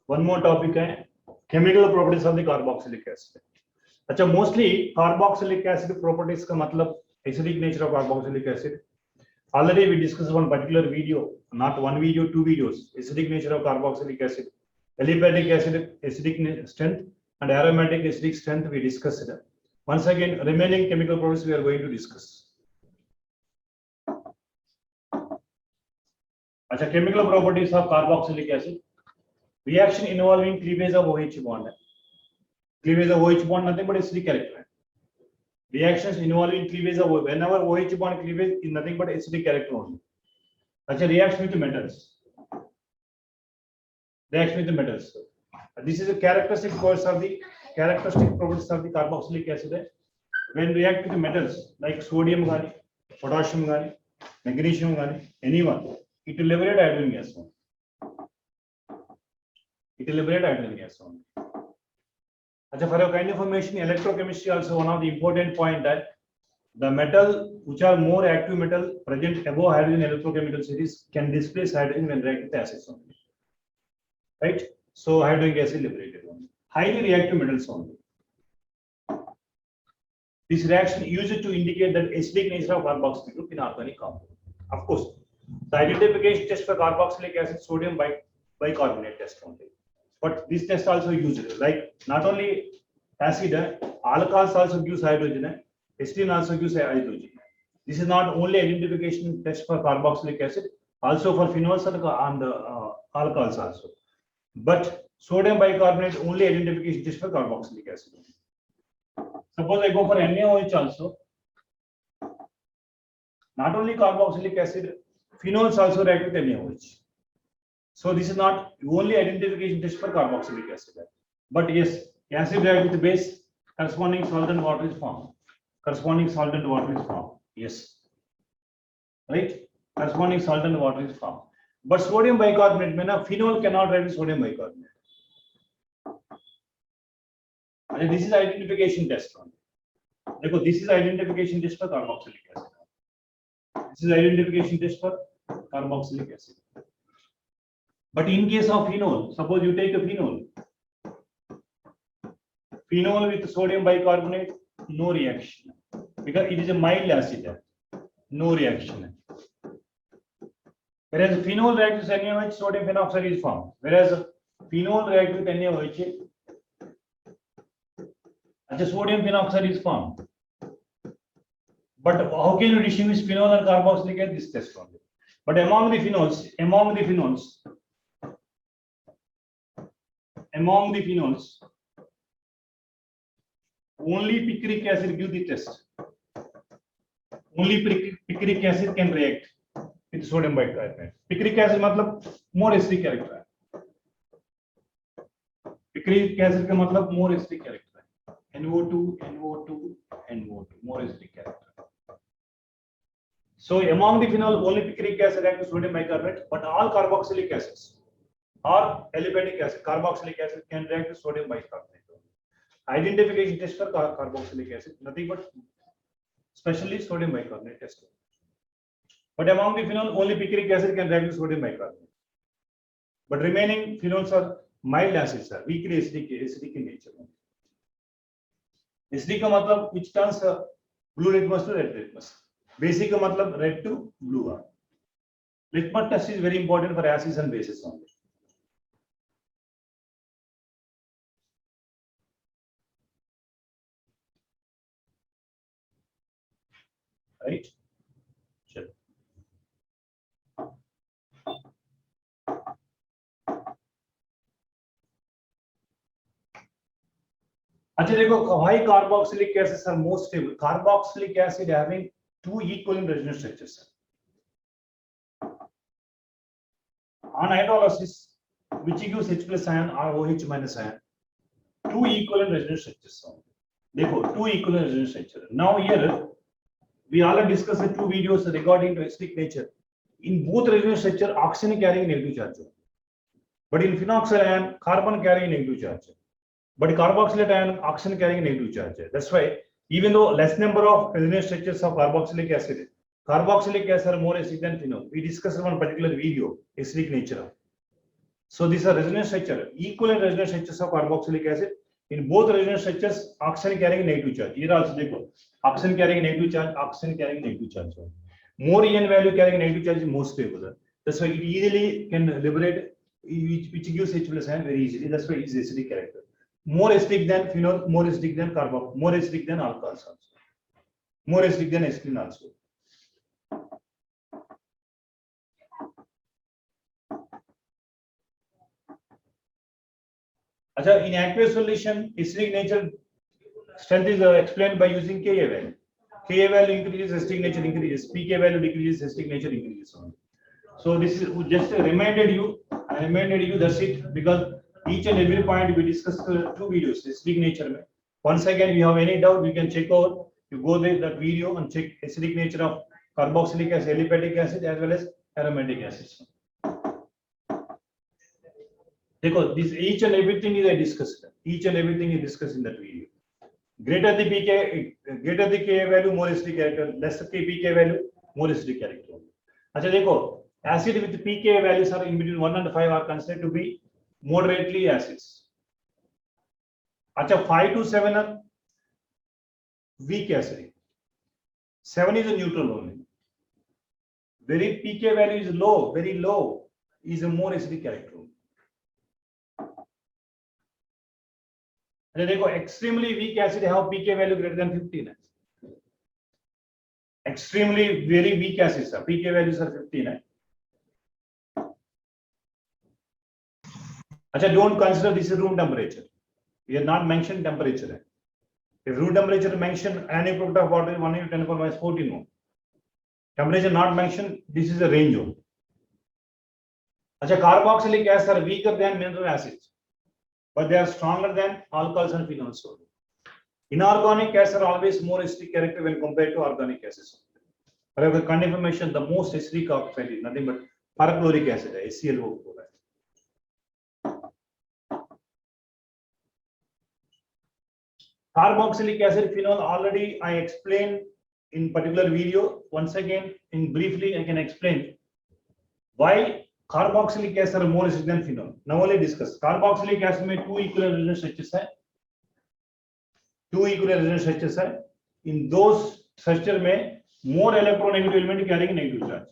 One more topic है chemical properties of the carboxylic acid. अच्छा, mostly carboxylic acid properties का मतलब acidic nature of carboxylic acid. Already we discussed one particular video, not one video, two videos. Acidic nature of carboxylic acid, aliphatic acid acidic strength, and aromatic acidic strength we discussed. Once again, remaining chemical properties we are going to discuss. अच्छा, chemical properties of carboxylic acid. Reaction involving cleavage of OH bond. Cleavage of OH bond nothing but acidic character. Reactions involving cleavage of whenever OH bond cleavage is nothing but acidic character only. अच्छा, reaction with metals. Reaction with metals. This is the characteristic properties of the carboxylic acid. When react with metals like sodium, potassium, magnesium, anyone, it will liberate hydrogen gas. It will liberate hydrogen gas only. For your kind of information, electrochemistry also one of the important point that the metal which are more active metal present above hydrogen electrochemical series can displace hydrogen when react with acids only. Right? So hydrogen gas is liberated only. Highly reactive metals only. This reaction used to indicate that acidic nature of carboxylic group in organic compound. Of course, the identification test for carboxylic acid sodium bicarbonate test only. But this test also used, like not only acid, alcohols also gives hydrogen, acetylene also gives hydrogen. This is not only identification test for carboxylic acid, also for phenols and alcohols also. But sodium bicarbonate only identification test for carboxylic acid. Suppose I go for NaOH also. Not only carboxylic acid, phenols also react with NaOH. So this is not only identification test for carboxylic acid. But yes, acid react with base, corresponding solvent water is formed. Corresponding solvent water is formed. Yes. Right? Corresponding solvent water is formed. But sodium bicarbonate, phenol cannot react with sodium bicarbonate. And this is identification test only. This is identification test for carboxylic acid. This is identification test for carboxylic acid. But in case of phenol, suppose you take a phenol with sodium bicarbonate, no reaction because it is a mild acid, no reaction. Whereas phenol reacts with NaOH, sodium phenoxide is formed. Whereas phenol reacts with NaOH, sodium phenoxide is formed. But how can you distinguish phenol and carboxylic acid? This test only. But among the phenols, only picric acid gives the test. Only picric acid can react with sodium bicarbonate. Picric acid matlab more acidic character. Picric acid का मतलब more acidic character. NO2, more acidic character. So among the phenol, only picric acid reacts with sodium bicarbonate, but all carboxylic acids or aliphatic acid, carboxylic acid can react with sodium bicarbonate. Identification test for carboxylic acid, nothing but especially sodium bicarbonate test. But among the phenol, only picric acid can react with sodium bicarbonate. But remaining phenols are mild acids, weakly acidic in nature. Acidic का मतलब which turns blue litmus to red litmus. Basic का मतलब red to blue. Litmus test is very important for acids and bases only. Right? Sure. अच्छा देखो, why carboxylic acids are more stable? Carboxylic acid having two equivalent resonance structures. On hydrolysis, which gives H plus ion or OH minus ion, two equivalent resonance structures. देखो, two equivalent resonance structures. Now here we already discussed the two videos regarding to acidic nature. In both resonance structure, oxygen carrying negative charge. But in phenoxyl ion, carbon carrying negative charge. But carboxylate ion, oxygen carrying negative charge. That's why even though less number of resonance structures of carboxylic acid are more acidic than phenol. We discussed one particular video, acidic nature. So these are resonance structure, equivalent resonance structures of carboxylic acid. In both resonance structures, oxygen carrying negative charge. Here also देखो, oxygen carrying negative charge, oxygen carrying negative charge. More En value carrying negative charge is more stable. That's why it easily can liberate, which gives H plus ion very easily. That's why it is acidic character. More acidic than phenol, more acidic than carbox, more acidic than alcohols also. More acidic than acetylene also. In aqueous solution, acidic nature strength is explained by using Ka value. Ka value increases, acidic nature increases. PK value decreases, acidic nature increases. So this is just reminded you. I reminded you. That's it. Because each and every point we discussed two videos. Acidic nature. Once again, we have any doubt, we can check out. You go there that video and check acidic nature of carboxylic acid, aliphatic acid, as well as aromatic acids. Because this each and everything is discussed. Each and everything is discussed in that video. Greater the pK, greater the Ka value, more acidic character. Less the pK value, more acidic character. अच्छा देखो, acid with pK values are in between 1 and 5 are considered to be moderately acids. अच्छा 5 to 7 are weak acid. 7 is a neutral only. Very pK value is low, very low, is a more acidic character. देखो extremely weak acid have pK value greater than 15. Extremely very weak acids are pK values are 15. अच्छा, don't consider this is room temperature. We are not mentioned temperature. If room temperature mentioned, anion product of water is 1 into 10 power minus 14 mole. Temperature not mentioned, this is a range zone. अच्छा, carboxylic acids are weaker than mineral acids, but they are stronger than alcohols and phenols. Inorganic acids are always more acidic character when compared to organic acids. For confirmation, the most acidic oxide is nothing but perchloric acid, HClO. Carboxylic acid, phenol, already I explained in particular video. Once again, in briefly, I can explain why carboxylic acid are more acidic than phenol. Now only discuss. Carboxylic acid में two equivalent resonance structures है. Two equivalent resonance structures है. In those structure में more electronegative element carrying negative charge.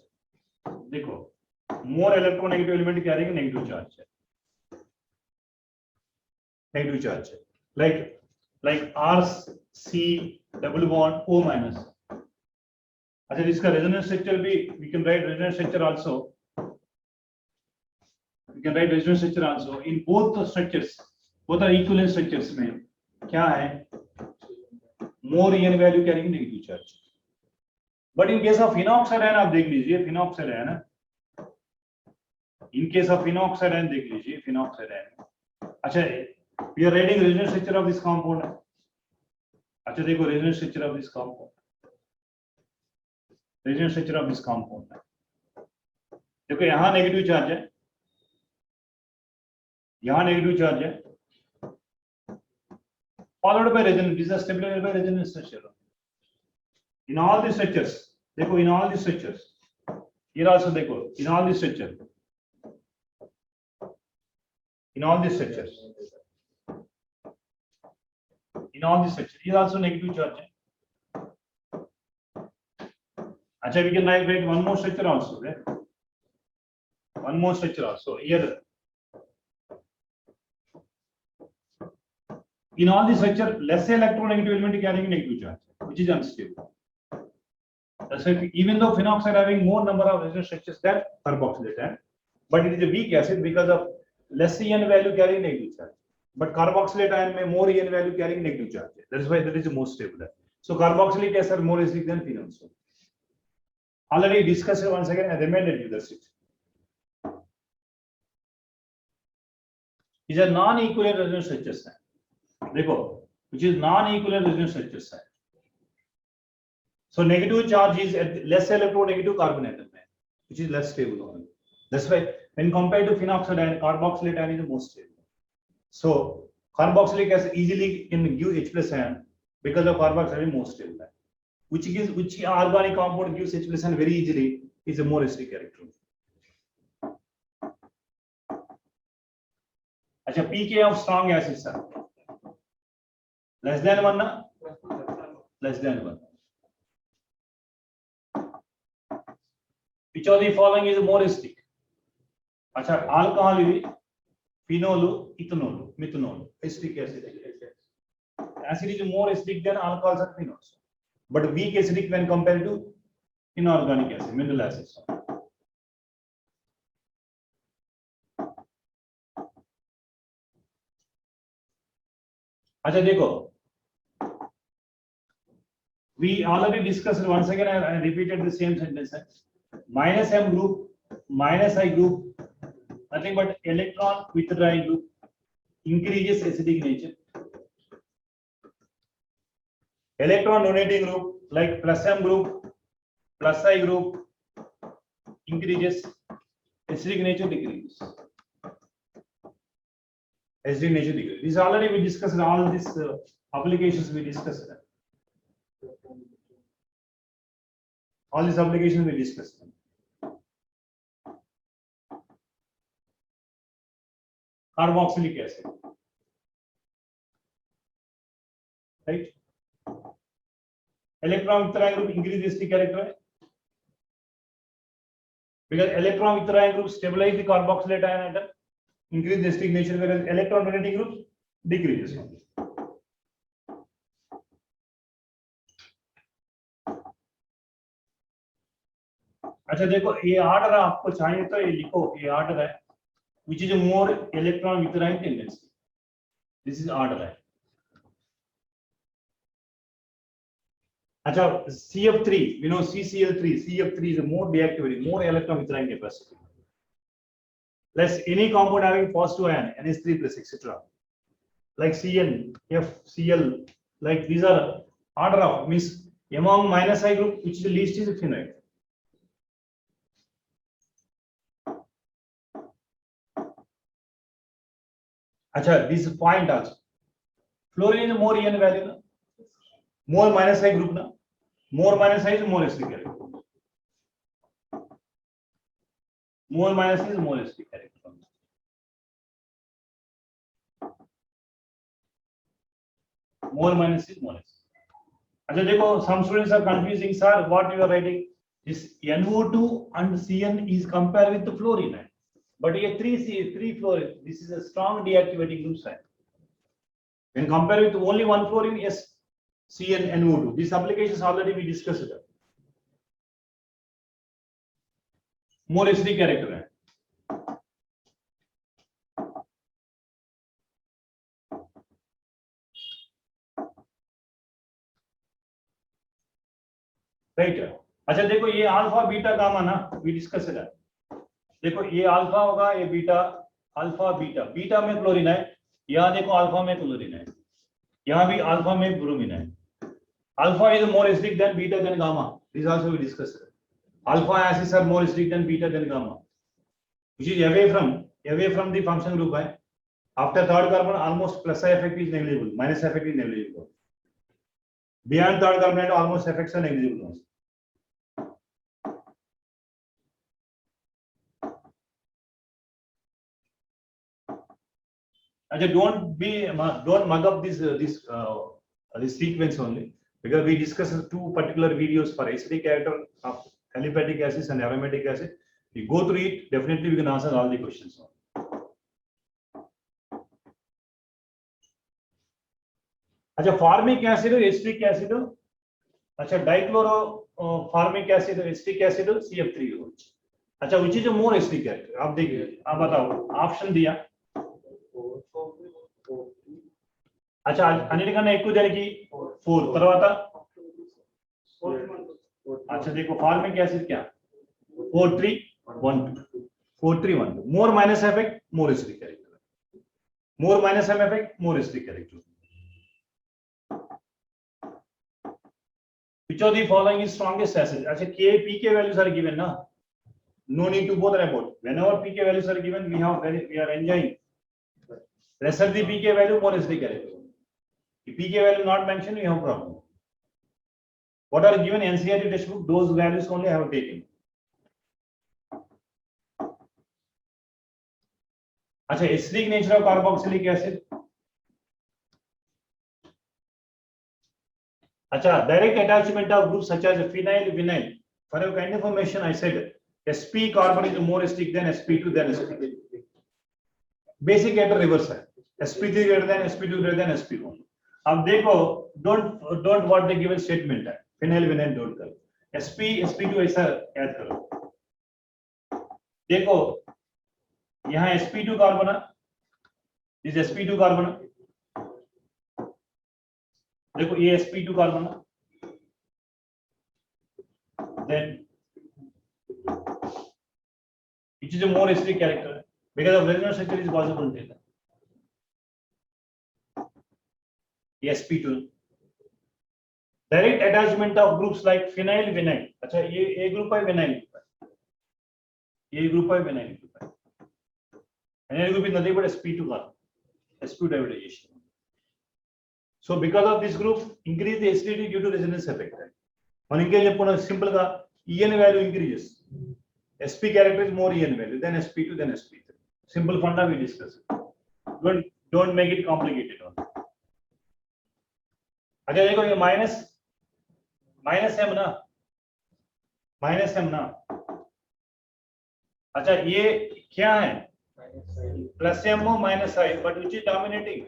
देखो, more electronegative element carrying negative charge. Negative charge. Like RC double bond O minus. अच्छा, इसका resonance structure भी we can write resonance structure also. We can write resonance structure also. In both the structures, both are equivalent structures में क्या है? More En value carrying negative charge. But in case of phenoxide ion आप देख लीजिए, phenoxide ion ना. In case of phenoxide ion देख लीजिए, phenoxide ion. अच्छा, we are writing resonance structure of this compound. अच्छा देखो resonance structure of this compound. Resonance structure of this compound. देखो यहाँ negative charge है. यहाँ negative charge है. Followed by resonance. This is stabilized by resonance structure. In all these structures, देखो in all these structures. Here also देखो in all these structures. In all these structures. In all these structures, here also negative charge. अच्छा, we can write one more structure also. Okay? One more structure also. Here, in all these structure, less electronegative element carrying negative charge, which is unstable. That's why even though phenoxide having more number of resonance structures than carboxylate ion, but it is a weak acid because of less En value carrying negative charge. But carboxylate ion may more En value carrying negative charge. That is why that is most stable. So carboxylic acids are more acidic than phenol. So already discussed it once again. I reminded you. That's it. These are non-equivalent resonance structures. देखो, which is non-equivalent resonance structures. So negative charge is less electronegative carbon atom, which is less stable. That's why when compared to phenoxide ion, carboxylate ion is the most stable. So carboxylic acid easily can give H plus ion because of carboxylate is more stable. Which organic compound gives H plus ion very easily is a more acidic character. अच्छा pK of strong acids are less than 1 na, less than 1. Which of the following is more acidic? अच्छा alcohol is phenol, ethanol, methanol, acidic acid. Acid is more acidic than alcohols and phenols, but weak acidic when compared to inorganic acid, mineral acids. अच्छा देखो, we already discussed once again. I repeated the same sentence. Minus M group, minus I group, nothing but electron withdrawing group increases acidic nature. Electron donating group like plus M group, plus I group increases, acidic nature decreases. Acidic nature decreases. This already we discussed all these applications we discussed. All these applications we discussed. Carboxylic acid, right? Electron withdrawing group increase acidic character because electron withdrawing group stabilize the carboxylate ion atom, increase the acidic nature, whereas electron donating groups decreases. अच्छा देखो ये order आपको चाहिए तो ये लिखो, ये order है which is a more electron withdrawing tendency. This is order है. अच्छा CF3, we know CCl3, CF3 is a more deactivating, more electron withdrawing capacity. Less any compound having positive ion, NH3 plus etc. Like CN, F, Cl, like these are order of means among minus I group, which is the least is phenol. अच्छा this point also. Fluorine is more EN value na, more minus I group na, more minus I is more acidic character. More minus I is more acidic character. More minus is more acidic. अच्छा देखो, some students are confusing, sir, what you are writing this NO2 and CN is compared with the fluorine, but here 3 fluorine, this is a strong deactivating group sign. When compared with only one fluorine, yes, CN NO2. These applications already we discussed it. More acidic character है. Right. अच्छा देखो ये alpha beta gamma ना, we discuss है. देखो ये alpha होगा, ये बीटा, अल्फा बीटा, बीटा में क्लोरीन है, यहाँ देखो अल्फा में क्लोरीन है, यहाँ भी अल्फा में ब्रोमीन है. Alpha is more acidic than beta than gamma. This also we discuss. Alpha acids are more acidic than beta than gamma, which is away from the function group. है. After third carbon, almost plus I effect is negligible, minus effect is negligible. Beyond third carbon, almost effects are negligible. Actually, don't mug up this sequence only, because we discussed two particular videos for acidic character of aliphatic acids and aromatic acid. You go through it, definitely we can answer all the questions. अच्छा formic acid और acetic acid, अच्छा dichloro formic acid और acetic acid CF3 हो. अच्छा which is a more acidic character? आप देखिए, आप बताओ, ऑप्शन दिया. अच्छा अन्निटिकన్నా ఎక్కువ జరిగి 4 తర్వాత अच्छा देखो फॉर्मिक एसिड क्या 4312 4312 more minus effect more acidic character, more minus M effect more acidic character. Which of the following is strongest acid? अच्छा K pK values are given na, no need to bother about. Whenever pK values are given, we are enjoying. Lesser the pK value, more acidic character. If pK value not mentioned, you have problem. What are given NCERT textbook, those values only I have taken. अच्छा, acidic nature of carboxylic acid. अच्छा, direct attachment of groups such as phenyl, vinyl. For your kind information, I said sp carbon is more acidic than sp2 than sp3. Basic order reverse है, sp3 greater than sp2 greater than sp1. अब देखो, don't what the given statement है, phenyl vinyl don't करो, sp2 ऐसा add करो. देखो यहाँ sp2 carbon है, इस sp2 कार्बन है, देखो ये sp2 कार्बन है, then it is a more acidic character because of resonance structure is possible data. sp2 direct attachment of groups like phenyl vinyl. अच्छा, ये A group है, vinyl group है, ये group है, vinyl group है. vinyl group is nothing but sp2 carbon, sp2 hybridization. So because of this group increase the acidity due to resonance effect. और इनके लिए पुनः simple का En value increases, sp character is more En value than sp2 than sp3. Simple funda we discuss. Don't make it complicated one. अच्छा देखो ये minus m ना, minus m ना. अच्छा ये क्या है, plus m minus i, but which is dominating?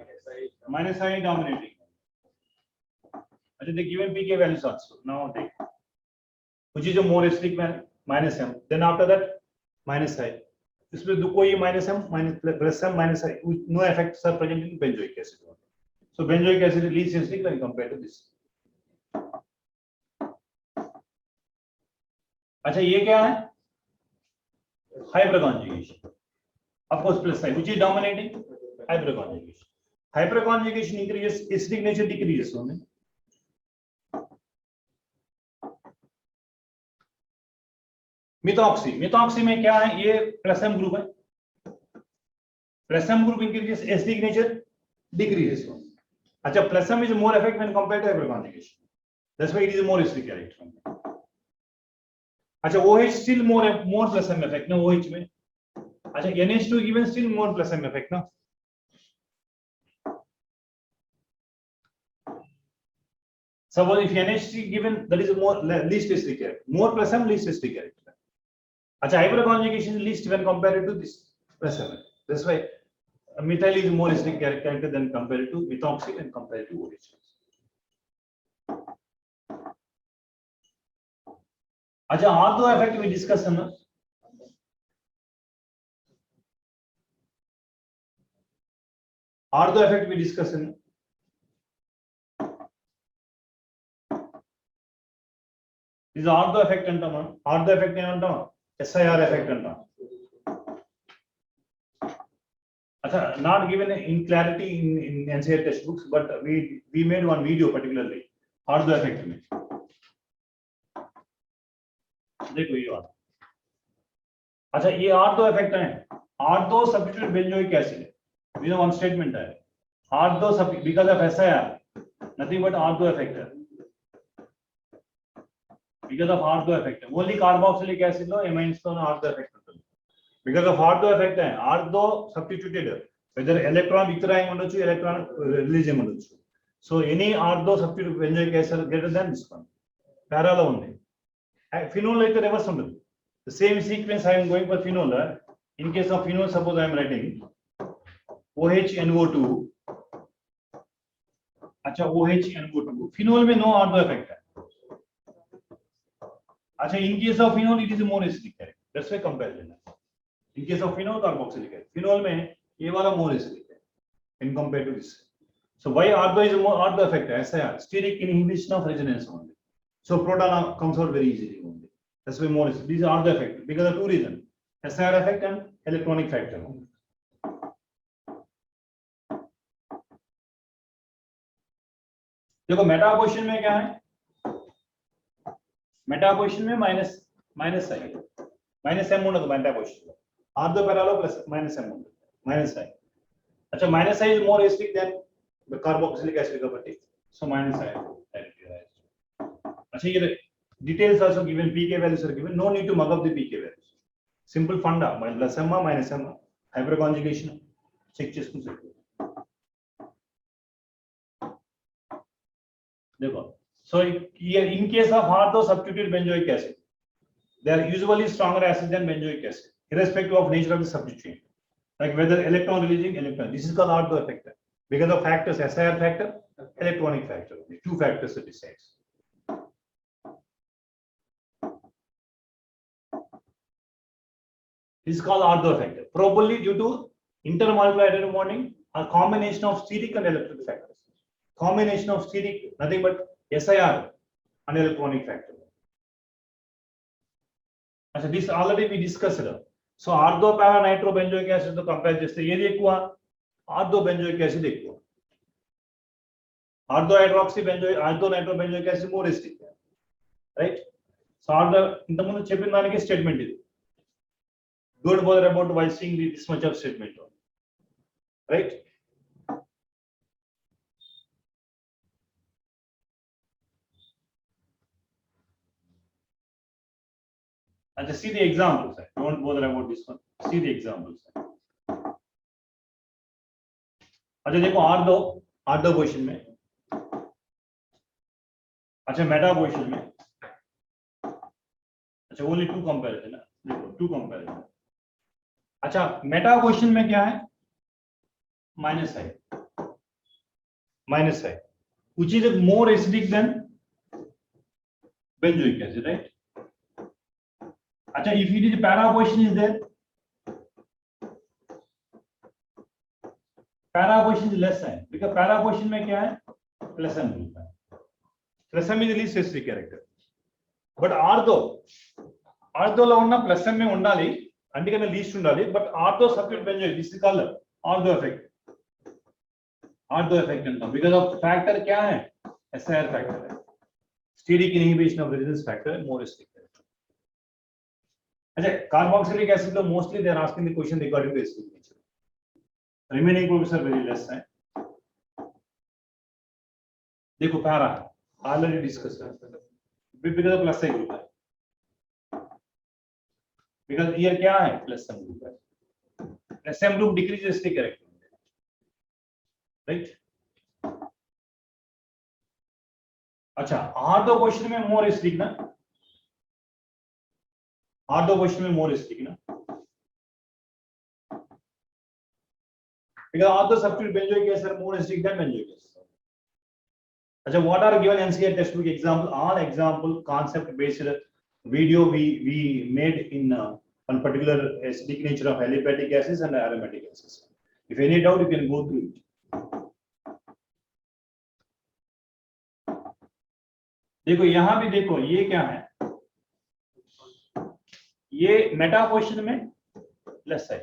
Minus i dominating. अच्छा, the given pK values also. Now take which is a more acidic man, minus m. Then after that minus i. इसमें दो कोई minus m minus plus m minus i. No effects are present in benzoic acid. So benzoic acid is least acidic when compared to this. अच्छा ये क्या है, hyperconjugation. Of course plus i, which is dominating? Hyperconjugation. Hyperconjugation increases, acidic nature decreases only. Methoxy, methoxy में क्या है, ये plus M group है, plus M group increases, acidic nature decreases. अच्छा, plus M is more effect when compared to hyperconjugation, that's why it is more acidic character. अच्छा, OH still more plus M effect ना OH में. अच्छा, NH2 given still more plus M effect ना. Suppose if NH3 given, that is more least acidic character, more plus m least acidic character. अच्छा, hyperconjugation least when compared to this plus m. That's why methyl is more acidic character than compared to methoxy and compared to OH. अच्छा, और दो effect भी discuss है ना. और दो effect भी डिस्कस है ना. ఇది ఆర్థో ఎఫెక్ట్ అంటాం మనం. ఆర్థో ఎఫెక్ట్ ఏమంటాం, SIR ఎఫెక్ట్ అంటాం. अच्छा, not given in clarity in NCERT textbooks, but we made one video particularly ortho effect में. देखो ये बात. अच्छा, ये आर्थो एफेक्ट है, ortho substitute benzoic acid. we know one statement है, ortho because of SIR, nothing but ortho effect है. Because of ortho effect, only carboxylic acid lo amines to ortho effect ఉంటుంది. Because of ortho effect है, ortho substituted whether electron withdrawing ఉండొచ్చు, electron releasing ఉండొచ్చు. So any ortho substitute benzoic acid greater than this one. Para లో ఉంది. Phenol అయితే reverse ఉంటుంది. The same sequence I am going for phenol. In case of phenol, suppose I am writing OHNO2. अच्छा, OHNO2. Phenol में no ortho effect है. अच्छा, in case of phenol it is more acidic character, that's why comparison. In case of phenol carboxylic acid, phenol में ये वाला more acidic है in compared to this. So why ortho is more ortho effect है, SIR, steric inhibition of resonance only. So proton comes out very easily only. That's why more acidic. These are the effect because of two reasons: SIR effect and electronic factor. देखो meta question में क्या है, meta question में minus I, minus M ఉండదు meta question. Ortho పారాలో plus minus M ఉంటుంది, minus I. अच्छा, minus I is more acidic than carboxylic acid కాబట్టి so minus I directly right. अच्छा, ये details also given, pK values are given, no need to mug up the pK values. Simple funda, plus m minus m, hyperconjugation, check చేసుకుని సరిపోతుంది. देखो, so in case of ortho substituted benzoic acid, they are usually stronger acid than benzoic acid, irrespective of nature of the substituent, like whether electron releasing electron. This is called ortho factor because of factors SIR factor, electronic factor. The two factors that decides. This is called ortho factor, probably due to intermolecular atom bonding or combination of steric and electric factors. Combination of steric, nothing but SIR and electronic factor. So this already we discussed. So ortho para nitro benzoic acid to compare cheste edi ekkuva, ortho benzoic acid ekkuva. Ortho hydroxy benzoic, ortho nitro benzoic acid more acidic, right? So ortho inta mundu cheppina daniki statement idi. Don't bother about why seeing this much of statement, right? And just see the examples. Don't bother about this one. See the examples. अच्छा देखो आर्डो question में, अच्छा Meta question में, अच्छा only to comparison है, देखो to comparison. अच्छा Meta question में क्या है? माइनस है, which is more acidic than benzoic acid, right? अच्छा, if it is para position is there, para position is less है, because para position में क्या है? Plus m मिलता है. Plus m is the least acidic character. But ortho లో ఉన్న plus m में ఉండాలి, అందుకనే least ఉండాలి. But ortho substitute benzoic, this is called ortho effect. Ortho effect अंటాం because of factor क्या है? SIR factor है. Steric inhibition of resonance factor more acidic. अच्छा carboxylic acid तो mostly they are asking the question regarding to acidic nature. Remaining groups are very less है. देखो para already discussed है because of plus group है, because here क्या है? plus m group है. plus m group decreases acidic character, right? अच्छा ortho question में more acidic ना, ortho question में more acidic ना, because ortho substitute benzoic acid are more acidic than benzoic acid. अच्छा what are given NCERT textbook example? All example concept based video we made in one particular acidic nature of aliphatic acids and aromatic acids. If any doubt you can go through it. देखो यहां भी देखो ये क्या है? ये Meta question में plus है,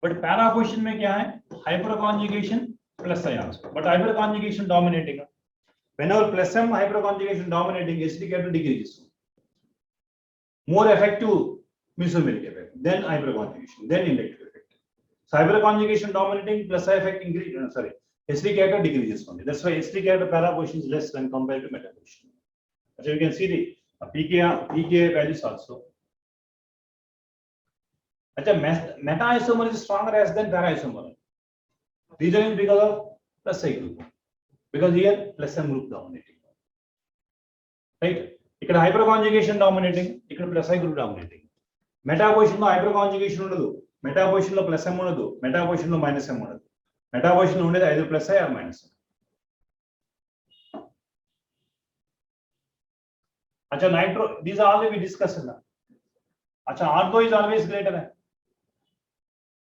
बट पैरा क्वेश्चन में क्या है? Hyper conjugation plus ions, but hyper conjugation dominating. whenever plus m hyper conjugation dominating, acidic character decreases. More effective mesomeric effect, then hyper conjugation, then inductive effect. So hyper conjugation dominating plus effect increase, acidic character decreases only. That's why acidic character para position is less when compared to meta position. So you can see the pK values also. अच्छा meta isomer is stronger as than para isomer. Reason is because of plus I group, because here plus m group dominating, right? ఇక్కడ hyper conjugation dominating, ఇక్కడ plus I group dominating. meta position లో hyper conjugation ఉండదు, meta position లో plus m ఉండదు, meta position లో minus m ఉండదు. meta position లో ఉండేది either plus I or minus m. अच्छा nitro, these are all we discussed ना. अच्छा ortho is always greater है.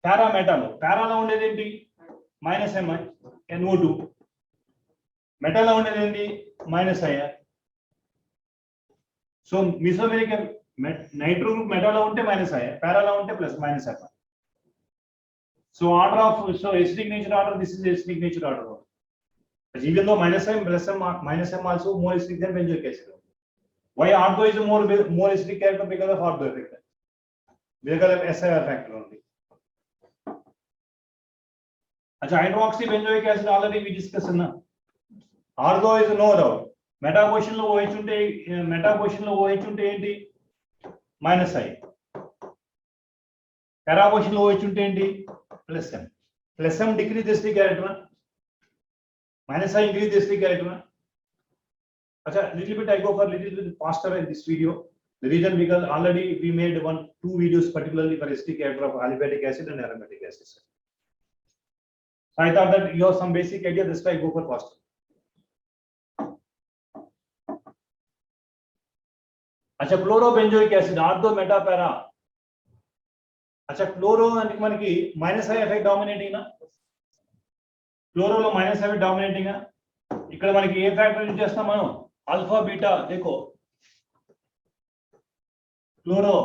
para meta లో ఉండేది ఏంటి? minus m NO2. meta లో ఉండేది ఏంటి? minus I. So mesomeric nitro group meta లో ఉంటే minus I, para లో ఉంటే plus minus m. So order of acidic nature order, this is acidic nature order. Even though minus m plus m minus m also more acidic than benzoic acid. Why ortho is more acidic character? Because of ortho effect, because of SIR factor only. अच्छा hydroxy benzoic acid already we discussed ना. ortho is no doubt. meta position లో OH ఉంటే ఏంటి? minus I. para position లో OH ఉంటే ఏంటి? plus m. plus m decrease the acidic character, minus I increase the acidic character. Acha, little bit I go for little bit faster in this video. The reason because already we made 2 videos particularly for acidic character of aliphatic acid and aromatic acid. So I thought that you have some basic idea. This why I go for faster. अच्छा chlorobenzoic acid ortho meta para. अच्छा chloro అంటే మనకి minus I effect dominating నా క్లోరోలో minus I dominating నా ఇక్కడ మనకి ఏ factor use చేస్తాం మనం ఆల్ఫా బీటా देखो chloro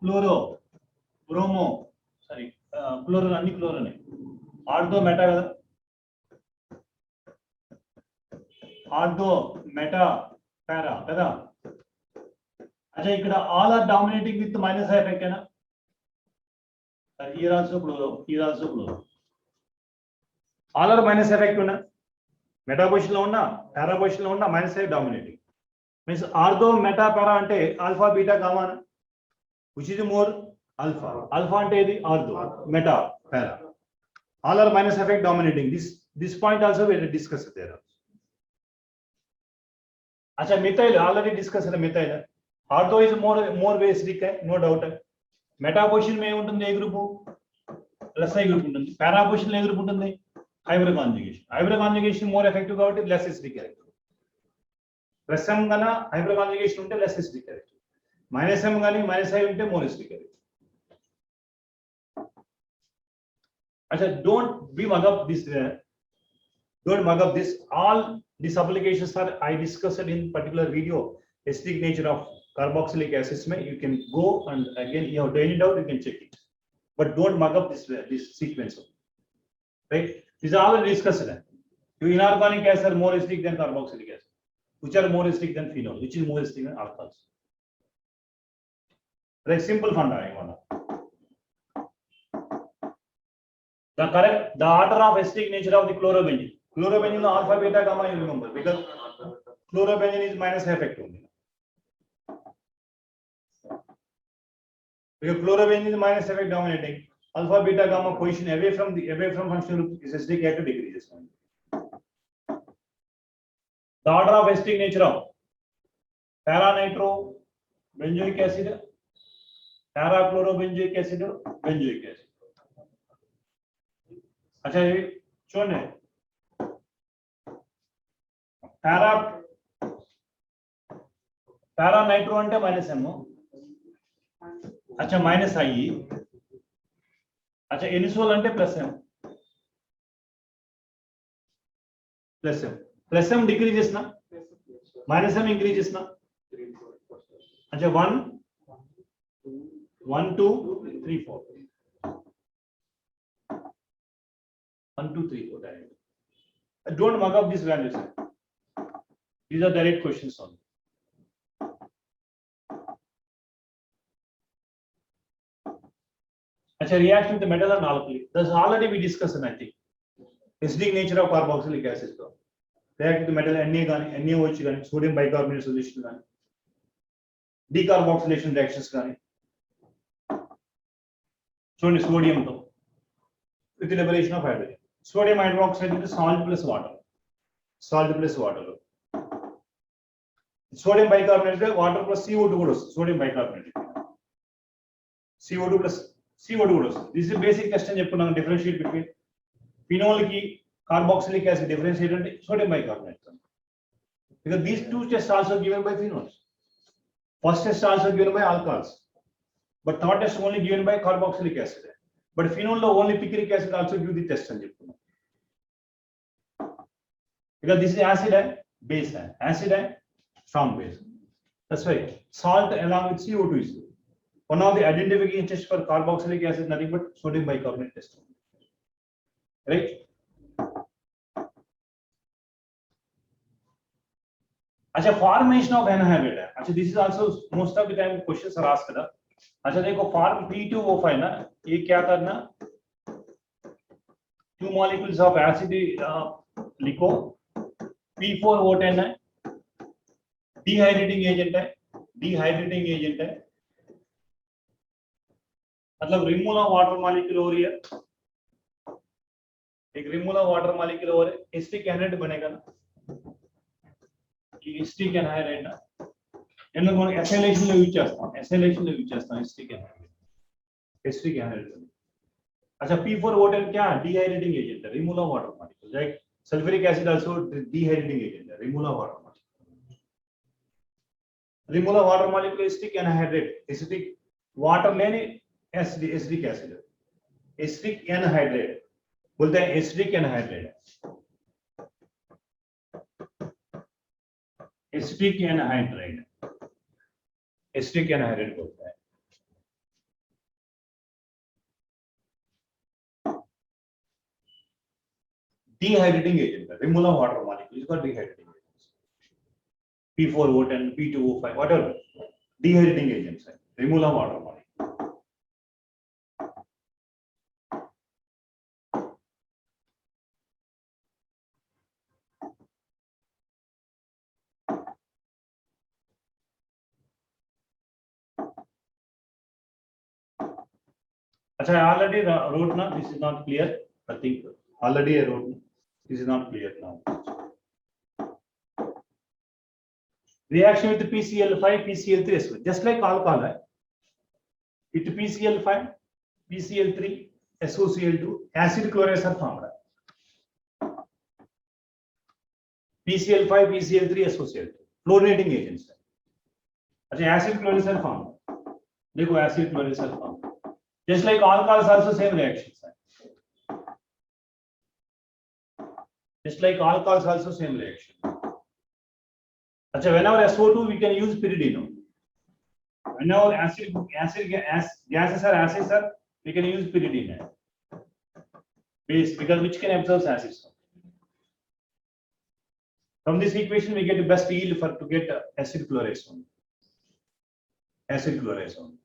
chloro bromo sorry chloro అన్ని క్లోరోనే ఆర్డో మెటా కదా ఆర్డో మెటా పారా కదా अच्छा ఇక్కడ all are dominating with minus I effect ఏనా here also chloro here also chloro all are minus effect una meta position lo unna para position lo unna minus I dominating means ortho meta para ante alpha beta gamma na which is more alpha alpha ante edi ortho meta para all are minus effect dominating this point also we discussed there acha methyl already discussed methyl ortho is more acidic hai no doubt hai Meta position में ఉంటుంది ఏ group plus I group ఉంటుంది పారా position లో ఏ group ఉంటుంది hybrid conjugation more effective కాబట్టి less acidic character plus ఎం గాన hybrid conjugation ఉంటే less acidic character minus ఎం గాని minus I ఉంటే మోర్ ఎసిడిక్ క్యారెక్టర్ अच्छा don't be mug up this all these applications are I discussed in particular video acidic nature of carboxylic acids mein you can go and again you have drained it out you can check it but don't mug up this sequence right these are all discussed you inorganic acids are more acidic than carboxylic acid which are more acidic than phenol which is more acidic than alcohols right simple funda I want the order of acidic nature of the chlorobenzene no alpha beta gamma you remember because chlorobenzene is minus effect only because chlorobenzene is minus effect dominating alpha beta gamma position away from functional group is acidic character decreases the order of acidic nature of para nitro benzoic acid para chlorobenzoic acid benzoic acid अच्छा ये చూడండి para nitro అంటే minus m अच्छा minus आई अच्छा anisole అంటే plus M decrease చేసిన minus M increase చేసిన अच्छा 1 1 2 3 4 1 2 3 4 direct don't mug up these values these are direct questions only अच्छा reaction with the metal and alkali that's already we discussed I think acidic nature of carboxylic acid तो react with the metal Na गानी NaOH गानी sodium bicarbonate solution गानी decarboxylation reactions गानी చూడండి sodium तो with the liberation of hydrogen sodium hydroxide into salt plus water sodium bicarbonate water plus CO2 కూడా వస్తుంది sodium bicarbonate CO2 plus CO2 కూడా వస్తుంది this is a basic test అని చెప్పుకున్నాం differentiate between phenol ki carboxylic acid differentiate అంటే sodium bicarbonate because these two tests also given by phenols first test also given by alcohols but third test only given by carboxylic acid but phenol lo only picric acid also give the test అని చెప్పుకున్నాం because this is acid and base acid and strong base that's why salt along with CO2 is one of the identification tests for carboxylic acid nothing but sodium bicarbonate test right अच्छा formation of anhydride अच्छा this is also most of the time questions are asked kada अच्छा देखो form P2O5 ना ये क्या करना two molecules of acid लिखो P4O10 है dehydrating agent है मतलब रिमूवल ऑफ वाटर मॉलिक्यूल हो रही है, एक रिमूवल ऑफ वाटर मॉलिक्यूल हो रहा है, एसिटिक एनहाइड्रेट बनेगा ना, ये एसिटिक एनहाइड्रेट ना, నేను ఎసైలేషన్ లో యూజ్ చేస్తాం, ఎసైలేషన్ లో యూజ్ చేస్తాం एसिटिक एनहाइड्रेट। अच्छा P4O10 क्या डिहाइड्रेटिंग एजेंट है, removal of water molecule, right. Sulphuric acid also dehydrating agent है, removal of water molecule, removal of water molecule acetic anhydride, acetic water लेने acidic acid, acetic anhydride बोलते हैं, acidic anhydride, acetic anhydride, acetic anhydride बोलते हैं। Dehydrating agent है, removal of water molecule इसका dehydrating agent, P4O10 P2O5 whatever dehydrating agents है, removal of water molecule. अच्छा I already wrote now, this is not clear, I think already I wrote, this is not clear now। reaction with PCl5 PCl3 just like alcohol है, with PCl5 PCl3 SOCl2 acid chloride sir form रहा है, PCl5 PCl3 SOCl2 fluorinating agents है। अच्छा acid chloride sir form, देखो acid chloride sir form, just like alcohols also same reactions है, just like alcohols also same reaction। अच्छा whenever SO2 we can use pyridine, whenever gases are acids sir we can use pyridine base, because which can absorb acids। from this equation we get the best yield for to get acid chloride only, acid chloride only।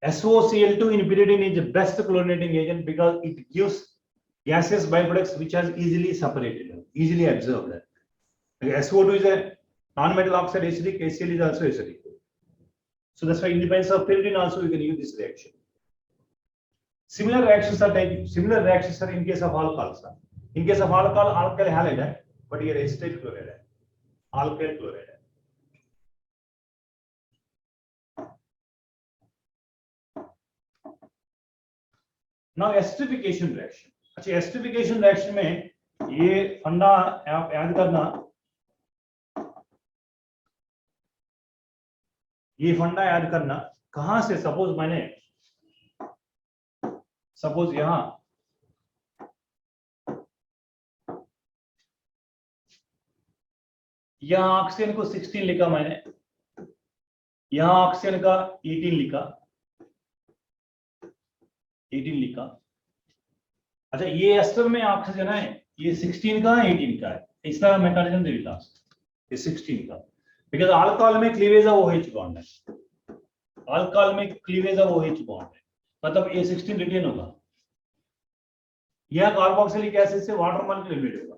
SOCl2 in pyridine is the best chlorinating agent because it gives gaseous byproducts which are easily separated, easily absorbed। SO2 is a non-metal oxide acidic, HCl is also acidic, so that's why independence of pyridine also we can use this reaction। similar reactions are in case of alcohols, in case of alcohol alkyl halide है, but here acetate chloride है, alkyl chloride है। Now esterification reaction, अच्छा esterification reaction में ये फंडा आप याद करना, ये फंडा याद करना, कहां से सपोज मैंने सपोज यहां ऑक्सीजन को 16 लिखा मैंने, यहां ऑक्सीजन का 18 लिखा, 18 लिखा। अच्छा ये एस्टर में ऑक्सीजन है, ये 16 का है 18 का है, इस तरह मैकेनिज्म दे दिया, ये 16 का, बिकॉज़ अल्कोहल में क्लीवेज ऑफ OH बॉन्ड है, अल्कोहल में क्लीवेज ऑफ OH बॉन्ड है, मतलब ये 16 रिटेन होगा, यह कार्बोक्सिलिक एसिड से वाटर मॉलिक्यूल एलिमिनेट होगा।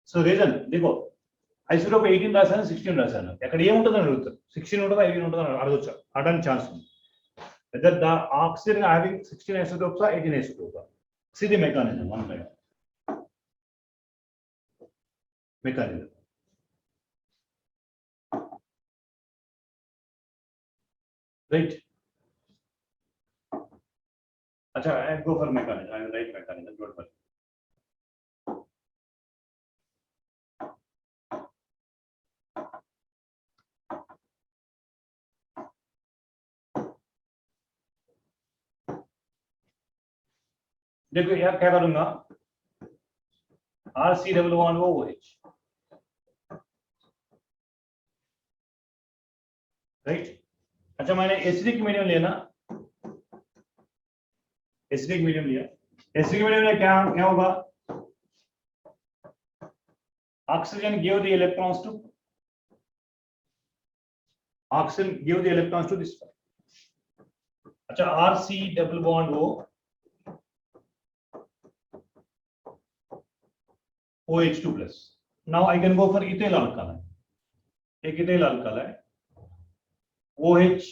सो रीजन देखो ఐసోటోప్ 18 రాశాను 16 రాశాను, ఎక్కడ ఏముంటుందని అడుగుతారు, 16 ఉంటుందా 18 ఉంటుందా అడగొచ్చు, అడగడానికి ఛాన్స్ ఉంది। whether the oxygen having 16 isotopes or 18 isotopes, see the mechanism one by one, mechanism। right, अच्छा I go for mechanism, I will write mechanism, don't worry। देखो यार क्या करूंगा, RC=OH, राइट। अच्छा मैंने एसिडिक मीडियम लेना, एसिडिक मीडियम लिया, acidic medium में क्या क्या होगा, oxygen give the electrons to, oxygen give the electrons to this. अच्छा RC=O OH2 plus। Now I can go for ethyl alcohol, एक इथाइल अल्कल है OH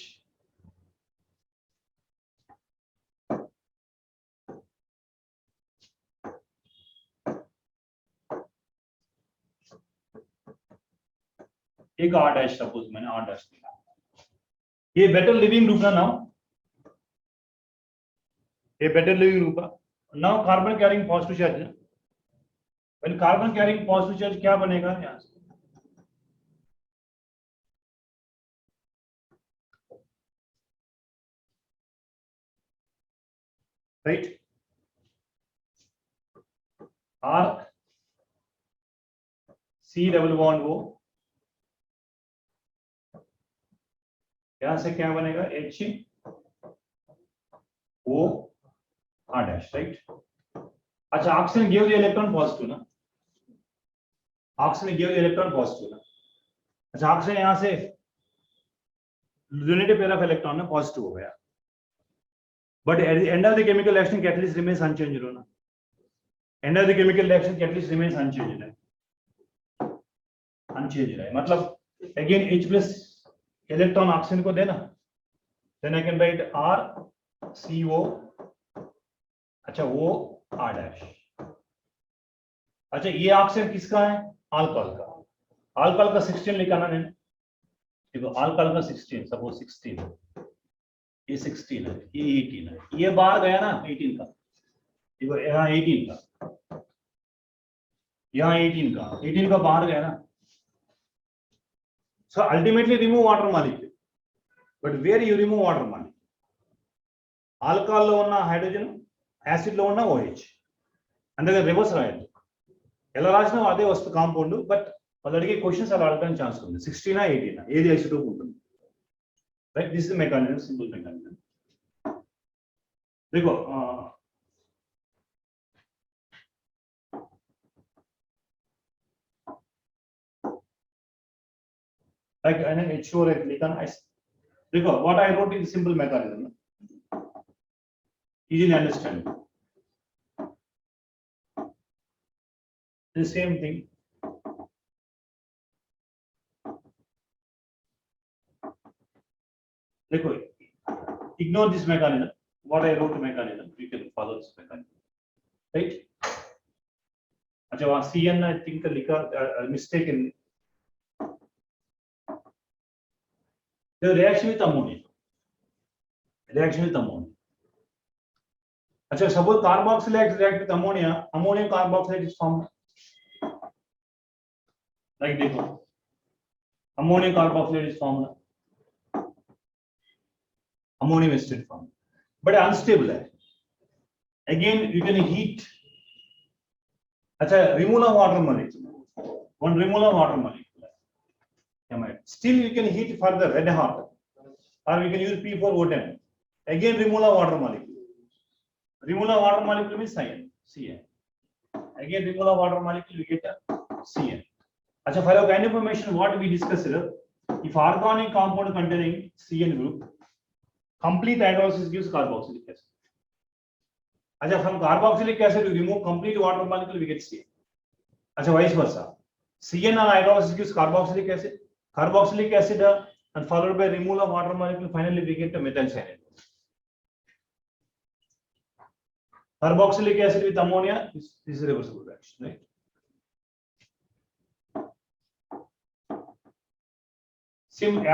एक R डैश, सपोज मैंने R डैश लिया, ये बेटर लिविंग ग्रुप ना now, ये better leaving group है now. Carbon carrying positive charge है, when carbon carrying positive charge क्या बनेगा यहां से, right, R C double bond वो, यहां से क्या बनेगा H O R dash, right. अच्छा, oxygen give the electron positive ना, oxygen give the electron positive ना। अच्छा, ऑक्सीजन यहां से यूनिट पेयर ऑफ इलेक्ट्रॉन ना पॉजिटिव हो गया, but at the end of the chemical reaction catalyst remains unchanged हो ना, end of the chemical reaction catalyst remains unchanged है, अनचेंज्ड है, मतलब again H plus electron oxygen को देना, then I can write RCO, अच्छा O R डैश। अच्छा, ये ऑक्सीजन किसका है, अल्कोहल का, अल्कोहल का 16 लिखा ना मैंने, देखो अल्कोहल का 16, सपोज 16, ये 16 है, ये 18 है, ये बाहर गया ना 18 का, देखो यहाँ 18 का, यहाँ 18 का बाहर गया ना। So ultimately remove water molecule, but where you remove water molecule? Alcohol లో ఉన్న హైడ్రోజన్, యాసిడ్ లో ఉన్న OH, అందుకే రివర్స్ రాయండి, ఎలా రాసినా అదే వస్తుంది కాంపౌండ్, బట్ వాళ్ళు అడిగే క్వశ్చన్స్ అలా అడగడానికి ఛాన్స్ ఉంది, 16 18 ఏది ఐసోటోప్ ఉంటుంది, right, this is mechanism, simple mechanism. देखो like and H4 लिखा ना, देखो what I wrote is simple mechanism, easy to understand, the same thing, देखो ignore this mechanism, what I wrote mechanism, you can follow this mechanism, right। अच्छा, वहां CN I think लिखा mistake in the reaction with ammonia, reaction with ammonia। अच्छा, suppose carboxylate react with ammonia, ammonium carboxylate is formed, like देखो ammonium carboxylate is formed, ammonium acetate formed, but unstable है, again you can heat, अच्छा removal of water molecule, one removal of water molecule, still you can heat further red hot, or we can use P4O10, again removal of water molecule, removal of water molecule means CN, again removal of water molecule we get CN। अच्छा, for your kind of information what we discussed, if organic compound containing CN group, complete hydrolysis gives carboxylic acid, अच्छा from carboxylic acid we remove complete water molecule we get CN, अच्छा vice versa, CN and hydrolysis gives carboxylic acid, carboxylic acid and followed by removal of water molecule, finally we get methyl cyanide, carboxylic acid with ammonia, this is reversible reaction, right।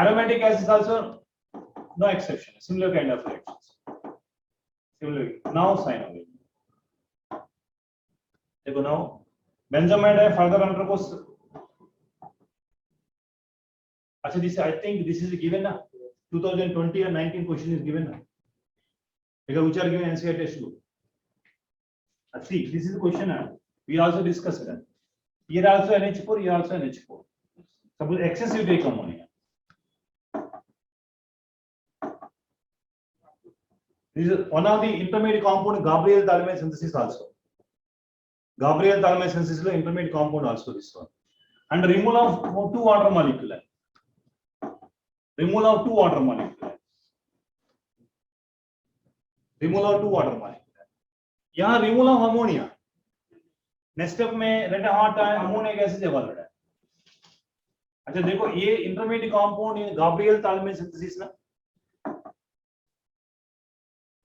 Aromatic acids also no exception, similar kind of reactions, similar, now cyanide, देखो now benzamide further undergoes, अच्छा this I think this is given na, 2020 or 19 question is given na, because which are given NCERT textbook, see this is the question we also discussed that, here also NH4, here also NH4, suppose excessive take ammonia, this is one of the intermediate compound Gabriel-Thalmay synthesis also, Gabriel-Thalmay synthesis lo intermediate compound also this one, and removal of two water molecule, removal of two water molecule, removal of two water molecule, यहाँ removal of ammonia, next step में red hot ammonia gas evolve है, अच्छा देखो ये intermediate compound in Gabriel phthalimide synthesis ना,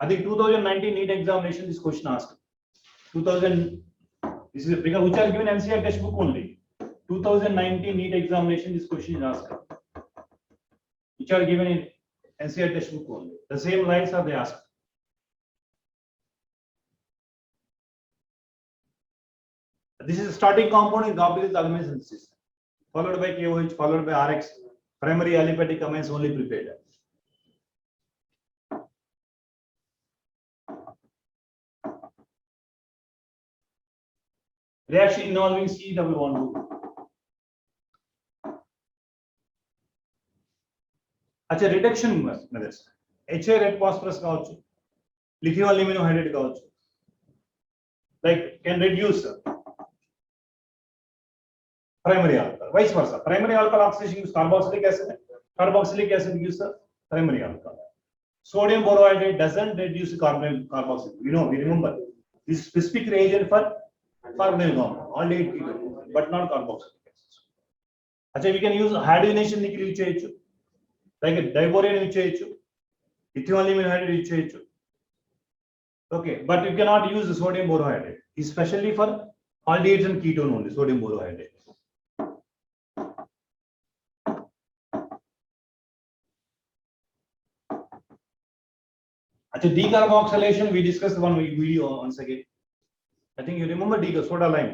I think 2019 NEET examination this question asked. 2000 this is because which are given NCERT textbook only. 2019 NEET examination this question is asked. Which are given in NCERT textbook only. The same lines are they asked. This is starting compound in gabriel thiamine synthesis, followed by KOH, followed by RX. Primary aliphatic amines only prepared. Reaction involving C12. अच्छा reduction methods HA red phosphorus కావచ్చు lithium aluminum hydride కావచ్చు like can reduce primary alcohol vice versa primary alcohol oxidation gives carboxylic acid gives the primary alcohol. Sodium borohydride doesn't reduce carboxylic, we remember this specific reagent for carbonyl compound aldehyde ketone but not carboxylic acid. अच्छा we can use hydrogenation ని use చేయొచ్చు like diborane use cheyochu, lithium aluminum hydride use cheyochu. Okay, but you cannot use the sodium borohydride, especially for aldehydes and ketone only, sodium borohydride. Achha decarboxylation we discussed one video once again. I think you remember soda lime,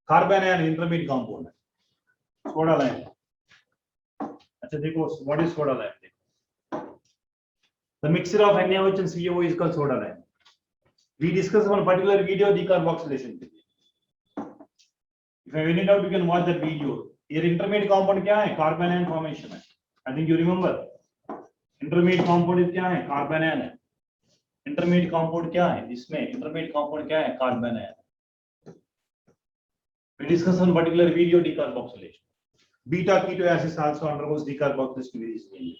carbanion intermediate compound, soda lime. अच्छा देखो what is soda lime? The mixture of NaOH and CaO is called soda lime. We discussed one particular video decarboxylation. If you have any doubt, you can watch that video. Here intermediate compound क्या है? Carbanion formation है. I think you remember. Intermediate compound क्या है? Carbanion है. Intermediate compound क्या है? इसमें intermediate compound क्या है? Carbanion. We discussed one particular video decarboxylation. Beta keto acid also undergoes decarboxylation with this name.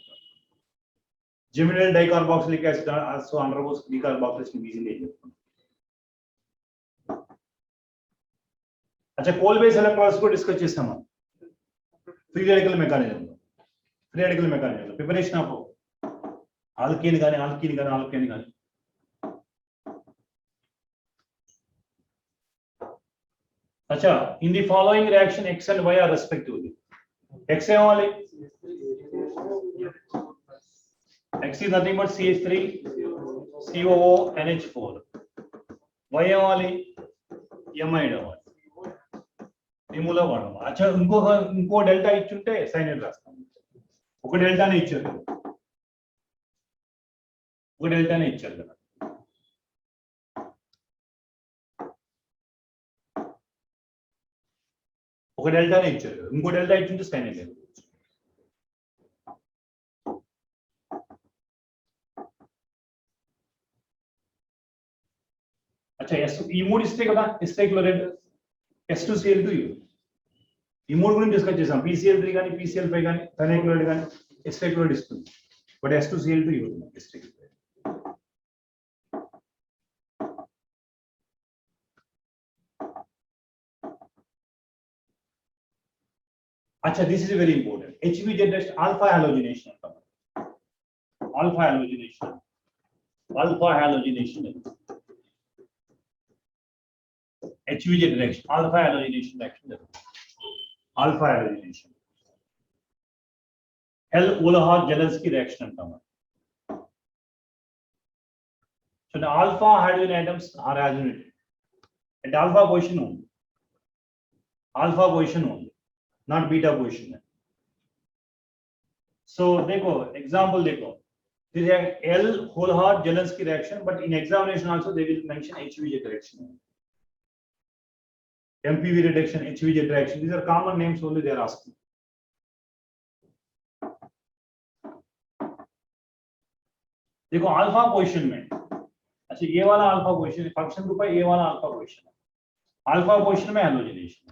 Geminal dicarboxylic acid also undergoes decarboxylation with this name. अच्छा कोल base electrolysis को discuss చేస్తాం free radical mechanism preparation of alkane గాని अच्छा in the following reaction X and Y are respectively X only. X is nothing but CH3, COO, NH4. Y only, amide only. Remove one. अच्छा उनको delta इच्छुंटे साइनेट रास्ता. ఒక delta ने इच्छाరు. ఒక delta ने इच्छाరు. ఇంకో डेल्टा ఇచ్చుంటే సాయినేట్ లేదు. अच्छा ఈ మూడు ఇస్తే కదా ఎస్టై క్లోరైడ్ S2Cl2 ఈ మూడు గురించి డిస్కస్ చేసాం PCl3 గాని PCl5 గాని ఫెనైల్ క్లోరైడ్ గాని ఎస్టై క్లోరైడ్ ఇస్తుంది బట్ S2Cl2 ఇవ్వదు ఎస్టై క్లోరైడ్. अच्छा this is very important. HBJ test alpha halogenation antam. Alpha halogenation. HBJ reaction alpha halogenation reaction. Alpha halogenation. L-Wohlhard-Zielinski reaction antam. So the alpha hydrogen atoms are halogenated at alpha position only. Not beta position. So देखो example देखो this is L-Wohlhard-Zielinski reaction but in examination also they will mention HBJ reaction, MPV reduction, HBJ reaction. These are common names only they are asking. देखो alpha position में अच्छा ये वाला alpha position function group है, ये वाला alpha position है. Alpha position में halogenation.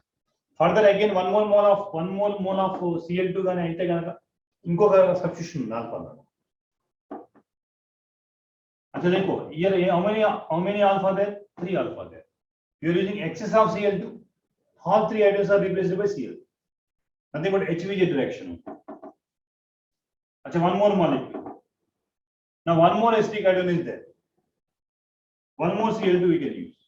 Further again 1 mole of Cl2 गाने ऐसे गाने का इनको का substitution alpha का. अच्छा देखो ये how many alpha there? 3 alpha there. You are using excess of Cl2. All 3 atoms are replaced by Cl. nothing but HVJ reaction. Achha, one more molecule. Now one more acetic hydrogen is there. One more Cl2 we can use.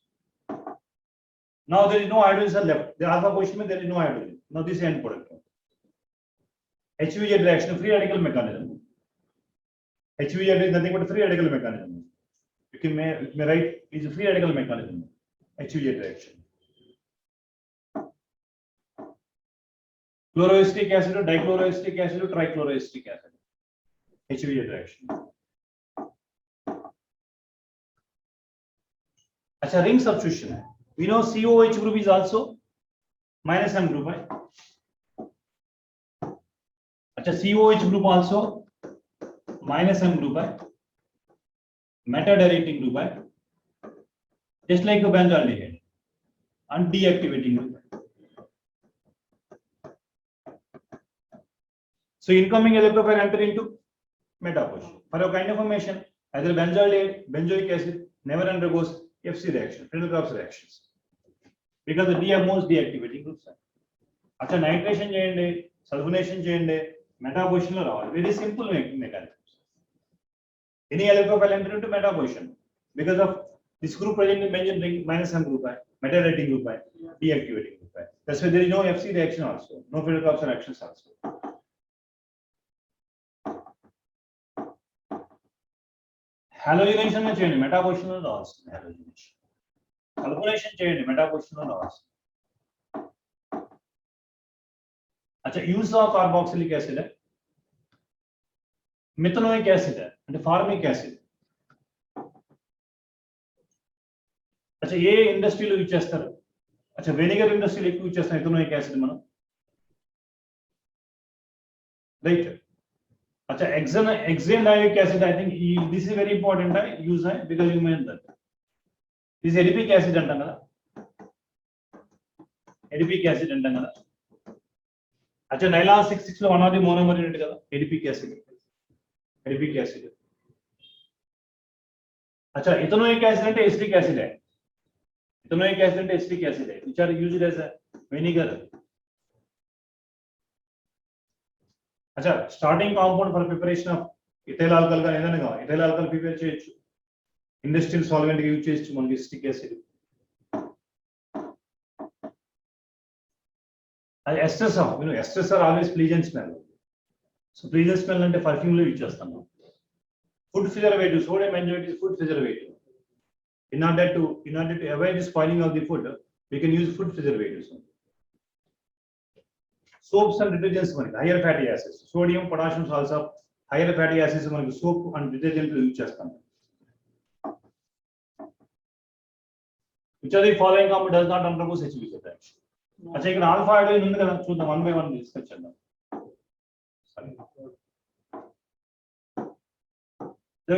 Now there is no hydrogen left. The alpha position there is no hydrogen. Now this is end product. HVJ reaction, free radical mechanism. HVJ is nothing but free radical mechanism. You may write is a free radical mechanism. HVJ reaction. Chloroacetic acid, dichloroacetic acid, trichloroacetic acid. HVJ reaction. अच्छा, ring substitution है. We know COH group is also minus M group है. अच्छा, COH group also minus M group है. Meta-directing group है. Just like a benzaldehyde and deactivating group. So incoming electrophile enter into meta position. For a kind of formation, either benzaldehyde, benzoic acid never undergoes FC reaction, Friedel-Crafts reactions, because the most deactivating groups. अच्छा, nitration चेंजे, sulfonation चेंजे, meta position लो Rawal. Very simple mechanisms. Any electrophile enter into meta position because of this group present in benzene ring minus M group है, meta-directing group है, deactivating group है. That's why there is no FC reaction also, no Friedel-Crafts reactions also. Halogenation में change, meta position लो रावल. Halogenation. Sulfonation change, meta position लो रावल. अच्छा, use of carboxylic acid है, methanoic acid है, and formic acid. अच्छा, ये इंडस्ट्रीలో యూజ్ చేస్తారు. अच्छा, వెనిగర్ ఇండస్ట్రీలో ఎక్కువ యూజ్ చేస్తాం ఇథనోయిక్ యాసిడ్ మనం. రైట్. अच्छा, hexanoic acid, I think this is very important use because you meant that this is adipic acid అంటాం కదా. adipic acid అంటాం కదా. अच्छा, nylon 66 లో 1 of the monomer unit కదా, adipic acid. adipic acid. अच्छा, ethanoic acid అంటే acetic acid है. ethanoic acid and acetic acid है, which are used as a vinegar. अच्छा, starting compound for preparation of ethyl alcohol का ఏదైనా కావాలి, ethyl alcohol prepare చేయొచ్చు, industrial solvent గా యూజ్ చేయొచ్చు మనకి acetic acid. అది esters of, esters are always pleasant smell. So pleasant smell అంటే perfume లో యూజ్ చేస్తాం. Food preservative, sodium benzoate is food preservative. In order to avoid the spoiling of the food, we can use food preservatives. Soaps and detergents మనకి higher fatty acids, sodium, potassium salts of higher fatty acids మనకి soap and detergent లో use చేస్తాం. Which of the following compound does not undergo HVJ reaction? अच्छा, ఇక్కడ alpha hydrogen ఉంది కదా, చూద్దాం 1 by 1 discuss చేద్దాం.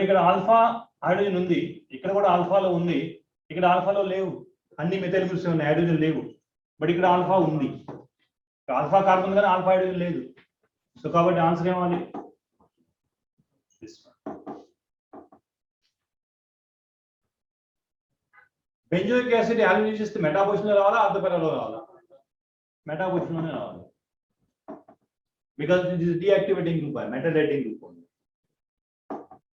ఇక్కడ ఆల్ఫా హైడ్రోజన్ ఉంది, ఇక్కడ కూడా ఆల్ఫాలో ఉంది, ఇక్కడ ఆల్ఫాలో లేవు, అన్ని మెథైల్ గ్రూప్స్ ఉన్నాయి, హైడ్రోజన్ లేవు, బట్ ఇక్కడ ఆల్ఫా ఉంది. ఆల్ఫా కార్బన్ కానీ ఆల్ఫా హైడ్రోజన్ లేదు. సో కాబట్టి ఆన్సర్ ఏమవాలి? బెంజోయిక్ యాసిడ్ యాల్యూజ్ చేస్తే మెటా పొజిషన్ లో రావాలా, అర్ధపెరాలో రావాలా? మెటా పొజిషన్ లోనే రావాలి, because this is deactivating group, meta directing group.